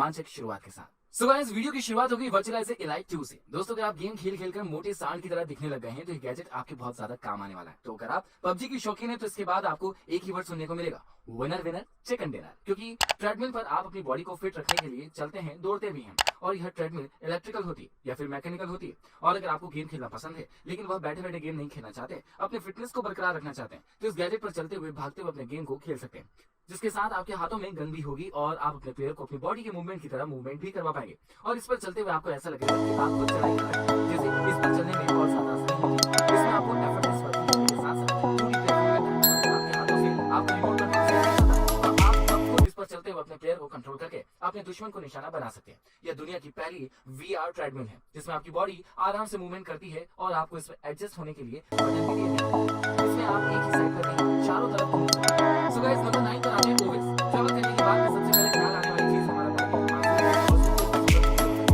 रोमांचक शुरुआत के साथ। सो गाइस, वीडियो की शुरुआत होगी वर्चुअलाइजर एलाइट 2 से। दोस्तों, अगर आप गेम खेल खेलकर मोटे सांड की तरह दिखने लग गए हैं तो ये गैजेट आपके बहुत ज्यादा काम आने वाला है। तो अगर आप पबजी की शौकीन है तो इसके बाद आपको एक ही वर्ड सुनने को मिलेगा, विनर विनर चिकन डिनर। क्योंकि ट्रेडमिल पर आप अपनी बॉडी को फिट रखने के लिए चलते हैं, दौड़ते भी हैं, और यह ट्रेडमिल इलेक्ट्रिकल होती है या फिर मैकेनिकल होती है। और अगर आपको गेम खेलना पसंद है लेकिन वह बैठे बैठे गेम नहीं खेलना चाहते, अपने फिटनेस को बरकरार रखना चाहते हैं, तो इस गैजेट पर चलते हुए भागते हुए अपने गेम को खेल सकते हैं, जिसके साथ आपके हाथों में गन भी होगी और आप अपने प्लेयर को अपनी बॉडी के मूवमेंट की तरह मूवमेंट भी करवा पाएंगे। और इस पर चलते हुए आपको ऐसा लगेगा कि आप खुद चढ़ाई कर रहे हैं, जैसे इस पर चलने में और ज्यादा आसानी होगी। इसमें आपको एफर्टलेस वर्किंग के साथ साथ 2D प्लेटफॉर्म रहता है। आपके हाथों से आपको रिमोट कंट्रोल से आप खुद इस पर चलते हुए अपने प्लेयर को कंट्रोल करके अपने दुश्मन को निशाना बना सकते हैं। यह दुनिया की पहली VR ट्रेडमिल है जिसमें आपकी बॉडी आराम से मूवमेंट करती है और आपको इसमें एडजस्ट होने के लिए बटन भी दिए गए हैं। इसमें आप एक ही साइड पर नहीं, चारों तरफ घूम सकते हैं। सो गाइस, नंबर 9 पर आते हैं ओवेस। ट्रैवल करने के बाद में सबसे पहले ख्याल आने वाली चीज हमारा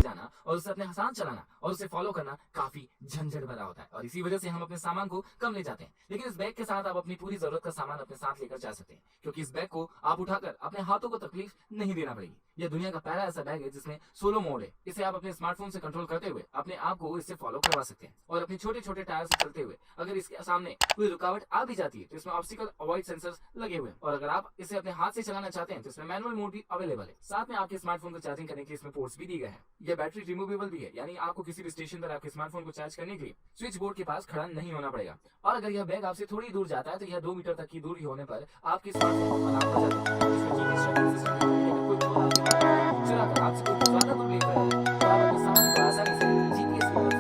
जाना और उसे अपने साथ चलाना और उसे फॉलो करना काफी झंझट भरा होता है, और इसी वजह से हम अपने सामान को कम ले जाते हैं। लेकिन इस बैग के साथ आप अपनी पूरी जरूरत का सामान अपने साथ लेकर जा सकते हैं, क्योंकि इस बैग को आप उठाकर अपने हाथों को तकलीफ नहीं देना पड़ेगी। यह दुनिया का पहला ऐसा बैग है जिसमें सोलो मोड है। इसे आप अपने स्मार्टफोन से कंट्रोल करते हुए अपने आप को इससे फॉलो करवा सकते हैं। और अपने छोटे छोटे टायर से चलते हुए अगर इसके सामने कोई रुकावट आ भी जाती है तो इसमें ऑब्स्टिकल अवॉइड सेंसर्स लगे हुए हैं, और अगर आप इसे अपने हाथ से चलाना चाहते हैं तो इसमें मैनुअल मोड भी अवेलेबल है। साथ में आपके स्मार्टफोन को चार्जिंग करने के इसमें पोर्ट्स भी दिए गए हैं। यह बैटरी रिमूवेबल भी है, यानी आपको किसी भी स्टेशन पर आपके स्मार्टफोन को चार्ज करने के लिए स्विच बोर्ड के पास खड़ा नहीं होना पड़ेगा। और अगर यह बैग आपसे थोड़ी दूर जाता है तो यह 2 मीटर तक की दूरी होने पर आपके स्मार्टफोन को अलार्म हो जाता है, जिसमें GPS ट्रैकिंग सिस्टम है। अगर कोई चोर आपके पास चुराकर आपसे कोई ज्यादा दूर लेकर तो आप अपने सामान को आसानी से GPS की मदद से।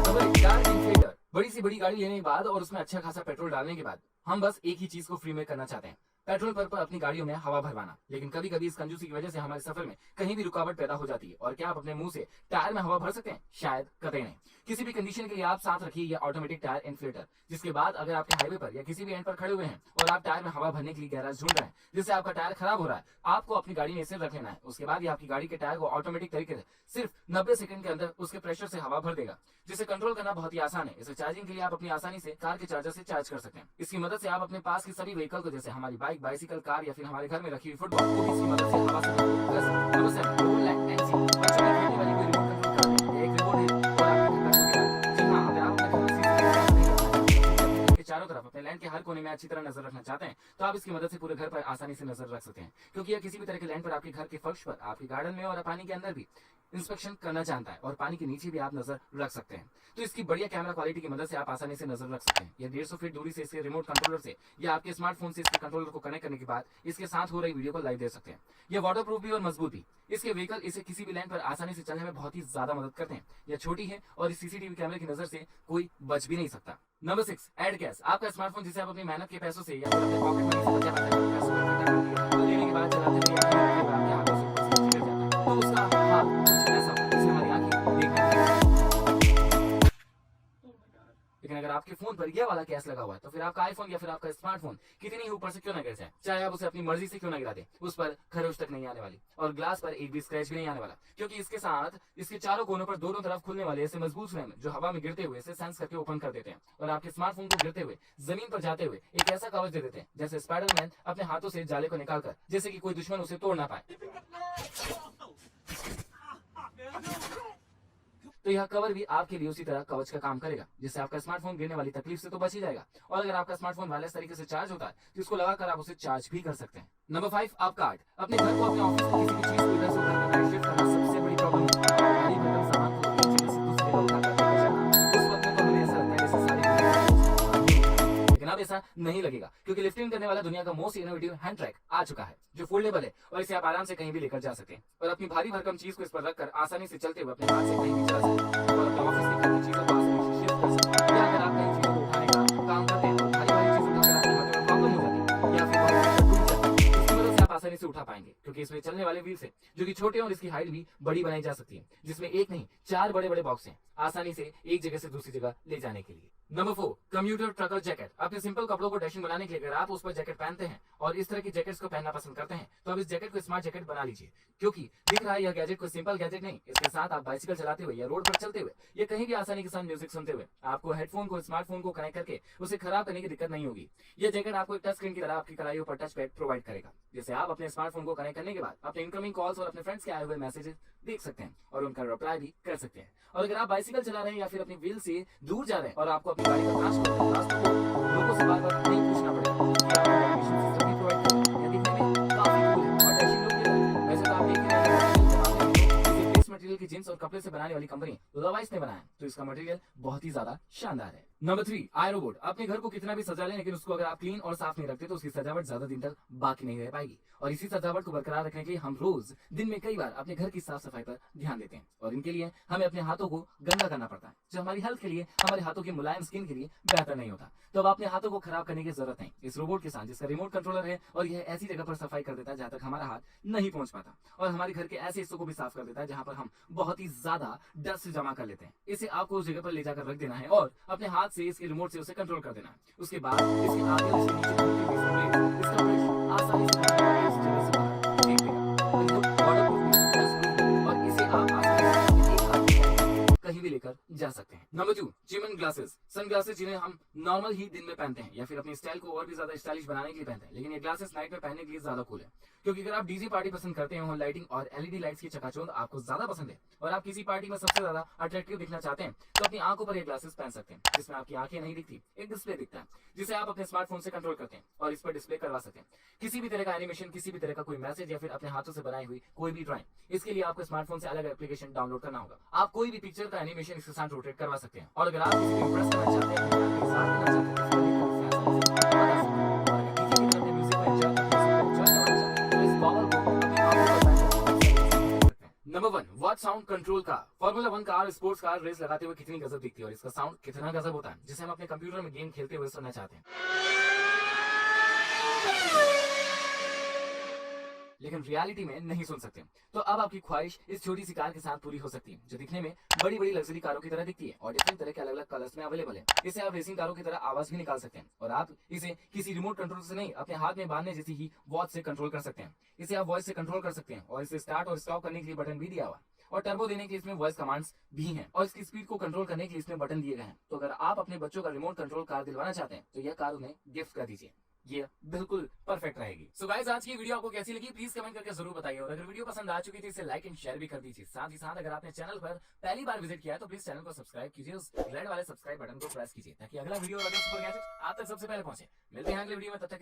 Number 8, car inflator. बड़ी सी बड़ी गाड़ी लेने के बाद और उसमें अच्छा खासा पेट्रोल डालने के बाद हम बस एक ही चीज को फ्री में करना चाहते हैं, पेट्रोल पंप पर अपनी गाड़ियों में हवा भरवाना। लेकिन कभी कभी इस कंजूसी की वजह से हमारे सफर में कहीं भी रुकावट पैदा हो जाती है। और क्या आप अपने मुंह से टायर में हवा भर सकते हैं? शायद कतई नहीं। किसी भी कंडीशन के लिए आप साथ रखिए यह ऑटोमेटिक टायर इन्फ्लेटर, जिसके बाद अगर आपके हाईवे पर या किसी भी एंड पर खड़े हुए हैं और आप टायर में हवा भरने के लिए गैराज ढूंढ रहे हैं जिससे आपका टायर खराब हो रहा है, आपको अपनी गाड़ी में इसे रख लेना है। उसके बाद ये आपकी गाड़ी के टायर को ऑटोमेटिक तरीके से सिर्फ 90 सेकंड के अंदर उसके प्रेशर से हवा भर देगा, जिसे कंट्रोल करना बहुत ही आसान है। इसे चार्जिंग के लिए आप अपनी आसानी से कार के चार्जर से चार्ज कर सकते हैं। इसकी मदद से आप अपने पास की सभी व्हीकल को, जैसे हमारी बाइक, बाइसिकल, कार या फिर हमारे घर में रखी हुई फुटबॉल को इसकी मदद से हवा से कर सकते हैं। नंबर 7, रोल एंड एनसी। बच्चों में खेलने वाली कोई रिमोट कंट्रोल कार है, एक रिमोट है और आपके घर का सुविधा। जी हाँ, अगर आप अपने चारों तरफ अपने लैंड के हर कोने में अच्छी तरह नजर रखना चाहते हैं तो आप इसकी मदद से पूरे घर पर आसानी से नजर रख सकते हैं, क्योंकि यह किसी भी तरह के लैंड पर, आपके घर के फर्श पर, आपके गार्डन में और पानी के अंदर भी इंस्पेक्शन करना जानता है, और पानी के नीचे भी आप नजर रख सकते हैं। तो इसकी बढ़िया कैमरा क्वालिटी की मदद से आप आसानी से नजर रख सकते हैं। यह 150 फीट दूरी से इसके रिमोट कंट्रोलर से या आपके स्मार्टफोन से इसके कंट्रोलर को कनेक्ट करने के बाद इसके साथ हो रही वीडियो को लाइव देख सकते हैं। यह वाटरप्रूफ भी और मजबूत भी। इसके व्हीकल इसे किसी भी लैंड पर आसानी से चलने में बहुत ही ज्यादा मदद करते हैं। यह छोटी है और इस CCTV कैमरे की नजर से कोई बच भी नहीं सकता। Number 6, ad cash. आपका स्मार्टफोन जिसे आप अपनी मेहनत के पैसों से या फिर अपने पॉकेट मनी से बचा पाते हैं, पैसों को इकट्ठा कर लिया तो लेने के बाद चलाते हुए आपके हाथों से ऊपर गिर जाता है, तो उसका हाल कुछ ऐसा जिसे हमारी आंखें देख नहीं सकती। लेकिन अगर आपके फोन पर यह वाला कैश लगा हुआ है तो फिर आपका आईफोन या फिर आपका स्मार्टफोन कितनी ही ऊपर से क्यों ना गिर जाए, चाहे आप उसे अपनी मर्जी से क्यों ना गिरा दे, उस पर खरोच तक नहीं आने वाली और ग्लास पर एक भी स्क्रैच भी नहीं आने वाला, क्योंकि इसके साथ इसके चारों कोनों पर दोनों तरफ खुलने वाले ऐसे मजबूत फ्रेम जो हवा में गिरते हुए इसे सेंस करके ओपन कर देते हैं और आपके स्मार्टफोन को गिरते हुए जमीन पर जाते हुए एक ऐसा कवच दे देते हैं जैसे स्पाइडरमैन अपने हाथों से जाले को निकालकर, जैसे कि कोई दुश्मन उसे तोड़ ना पाए। तो यह कवर भी आपके लिए उसी तरह कवच का काम करेगा, जिससे आपका स्मार्टफोन गिरने वाली तकलीफ से तो बच ही जाएगा। और अगर आपका स्मार्टफोन वायरलेस तरीके से चार्ज होता है तो इसको लगाकर आप उसे चार्ज भी कर सकते हैं। नंबर 5, आप कार्ड। अपने घर को, अपने ऑफिस को, किसी भी चीज को इधर से उधर करना, शिफ्ट करना सबसे बड़ी प्रॉब्लम है। भारी भरकम सामान को एक जगह से दूसरी जगह उठाकर लेकर जाना, उस वक्त में तो हमें ऐसा लगता है जैसे सारी, लेकिन अब ऐसा नहीं लगेगा, क्योंकि लिफ्टिंग करने वाला दुनिया का मोस्ट इनोवेटिव हैंड ट्रैक आ चुका है जो फोल्डेबल है और इसे आप आराम से कहीं भी लेकर जा सकते हैं और अपनी भारी भरकम चीज को इस पर रखकर आसानी से चलते हुए अपने हाथ से कहीं भी चला सकते हैं और अपने ऑफिस की खरीदी चीजों को आसानी से शिफ्ट कर सकते हैं। या अगर आप कहीं चीजों को उठाने का काम करते हैं और भारी भारी चीज उठाकर आपके हाथों में प्रॉब्लम हो जाती है या फिर टूट जाती है, उसकी वजह से आप आसानी से उठा पाएंगे, क्योंकि इसमें चलने वाले व्हील्स है जो कि छोटे और इसकी हाइट भी बड़ी बनाई जा सकती है, जिसमें एक नहीं 4 बड़े बड़े बॉक्स हैं आसानी से एक जगह से दूसरी जगह ले जाने के लिए। Number 4, commuter trucker jacket. अपने सिंपल कपड़ों को डैशिंग बनाने के लिए अगर आप उस पर जैकेट पहनते हैं और इस तरह की जैकेट्स को पहनना पसंद करते हैं तो आप इस जैकेट को स्मार्ट जैकेट बना लीजिए, क्योंकि दिख रहा है यह गैजेट कोई सिंपल गैजेट नहीं, इसके साथ आप बाइसिकल चलाते हुए या रोड पर चलते हुए या कहीं भी आसानी के साथ म्यूजिक सुनते हुए आपको हेडफोन को स्मार्टफोन को कनेक्ट करके उसे खराब करने की दिक्कत नहीं होगी। यह जैकेट आपको एक टच स्क्रीन की तरह आपकी कलाइयों पर टच पैड प्रोवाइड करेगा, जिससे आप अपने स्मार्टफोन को कनेक्ट करने के बाद अपने इनकमिंग कॉल्स और अपने फ्रेंड्स के आए हुए मैसेजेस देख सकते हैं और उनका रिप्लाई भी कर सकते हैं। और अगर आप बाइसिकल चला रहे हैं या फिर अपनी व्हील से दूर जा रहे हैं और आपको अपनी गाड़ी का ट्रांसपोर्ट लोगों से बार-बार नहीं पूछना पड़ेगा कि आप नेविगेशन सिस्टम भी प्रोवाइड करें। यह दिखने में काफी कूल है और डैशिंग लुक देता है। वैसे तो आप देख ही रहे हैं इसे बेस मटेरियल की जींस और कपड़े से बनाने वाली कंपनी लवाइस ने बनाया, तो इसका मटेरियल बहुत ही ज्यादा शानदार है। नंबर 3, आयरोबोट। अपने घर को कितना भी सजा लें, लेकिन उसको अगर आप क्लीन और साफ नहीं रखते तो उसकी सजावट ज्यादा दिन तक बाकी नहीं रह पाएगी। और इसी सजावट को बरकरार रखने के लिए हम रोज दिन में कई बार अपने घर की साफ सफाई पर ध्यान देते हैं और इनके लिए हमें अपने हाथों को गंदा करना पड़ता है, जो हमारी हेल्थ के लिए, हमारे हाथों की मुलायम स्किन के लिए बेहतर नहीं होता। तो अब अपने हाथों को खराब करने की जरूरत नहीं। इस रोबोट के साथ, जिसका रिमोट कंट्रोलर है और यह ऐसी जगह पर सफाई कर देता है जहां तक हमारा हाथ नहीं पहुंच पाता, और हमारे घर के ऐसे हिस्सों को भी साफ कर देता है जहां पर हम बहुत ही ज्यादा डस्ट जमा कर लेते हैं। इसे आपको उस जगह पर ले जाकर रख देना है और अपने हाथ से इसके रिमोट से उसे कंट्रोल कर देना है। उसके बाद इसके आगे और इसके नीचे दोनों के बीच में इसका ब्रश आसानी से इस जगह से बाहर फेंक देगा। और ये वाटरप्रूफ भी, डस्टप्रूफ भी, और इसे आप आसानी से एक हाथ में कहीं भी लेकर जा सकते हैं। Number 2, gym glasses. Sun glasses जिन्हें हम नॉर्मल ही दिन में पहनते हैं या फिर अपनी स्टाइल को और भी ज्यादा स्टाइलिश बनाने के लिए पहनते हैं, लेकिन ये ग्लासेस नाइट में पहनने के लिए ज्यादा कूल है, क्योंकि अगर आप डीजे पार्टी पसंद करते हैं और लाइटिंग और एलईडी लाइट्स की चकाचौंध आपको ज्यादा पसंद है और आप किसी पार्टी में सबसे ज्यादा अट्रैक्टिव दिखना चाहते हैं, तो अपनी आंखों पर ये ग्लासेस पहन सकते हैं, जिसमें आपकी आंखें नहीं दिखती, एक डिस्प्ले दिखता है जिसे आप अपने स्मार्टफोन से कंट्रोल करते हैं और इस पर डिस्प्ले करवा सकते हैं किसी भी तरह का एनिमेशन, किसी भी तरह का कोई मैसेज या फिर अपने हाथों से बनाई हुई कोई भी ड्राइंग। इसके लिए आपको स्मार्टफोन से अलग एप्लीकेशन डाउनलोड करना होगा। आप कोई भी पिक्चर का एनिमेशन इसके साथ रोटेट करवा सकते हैं और अगर आप किसी को इंप्रेस करना चाहते हैं, अपने साथ देना चाहते हैं, number 1, watch sound control car. Formula 1 car, sports car race लगाते हुए कितनी गजब दिखती है और इसका साउंड कितना गजब होता है, जिसे हम अपने कंप्यूटर में गेम खेलते हुए सुनना चाहते हैं, लेकिन रियलिटी में नहीं सुन सकते। तो अब आपकी ख्वाहिश इस छोटी सी कार के साथ पूरी हो सकती है, जो दिखने में बड़ी बड़ी लग्जरी कारों की तरह दिखती है और डिफरेंट तरह के अलग अलग कलर्स में अवेलेबल है। इसे आप रेसिंग कारों की तरह आवाज भी निकाल सकते हैं और आप इसे किसी रिमोट कंट्रोल से नहीं, अपने हाथ में बांधने जैसी ही वॉच से कंट्रोल कर सकते हैं। इसे आप वॉइस से कंट्रोल कर सकते हैं और इसे स्टार्ट और स्टॉप करने के लिए बटन भी दिया हुआ है और टर्बो देने के लिए इसमें वॉइस कमांड्स भी हैं और इसकी स्पीड को कंट्रोल करने के लिए इसमें बटन दिए गए हैं। तो अगर आप अपने बच्चों का रिमोट कंट्रोल कार दिलवाना चाहते हैं तो यह कार उन्हें गिफ्ट कर दीजिए, ये बिल्कुल परफेक्ट रहेगी। सो गाइस, आज की वीडियो आपको कैसी लगी प्लीज कमेंट करके जरूर बताइए और अगर वीडियो पसंद आ चुकी थी इसे लाइक एंड शेयर भी कर दीजिए। साथ ही साथ अगर आपने चैनल पर पहली बार विजिट किया है तो प्लीज चैनल को सब्सक्राइब कीजिए, उस रेड वाले सब्सक्राइब बटन को प्रेस कीजिए ताकि अगला वीडियो और अगला सुपर गैजेट आप तक सबसे पहले पहुंचे। मिलते हैं अगले वीडियो में, तब तक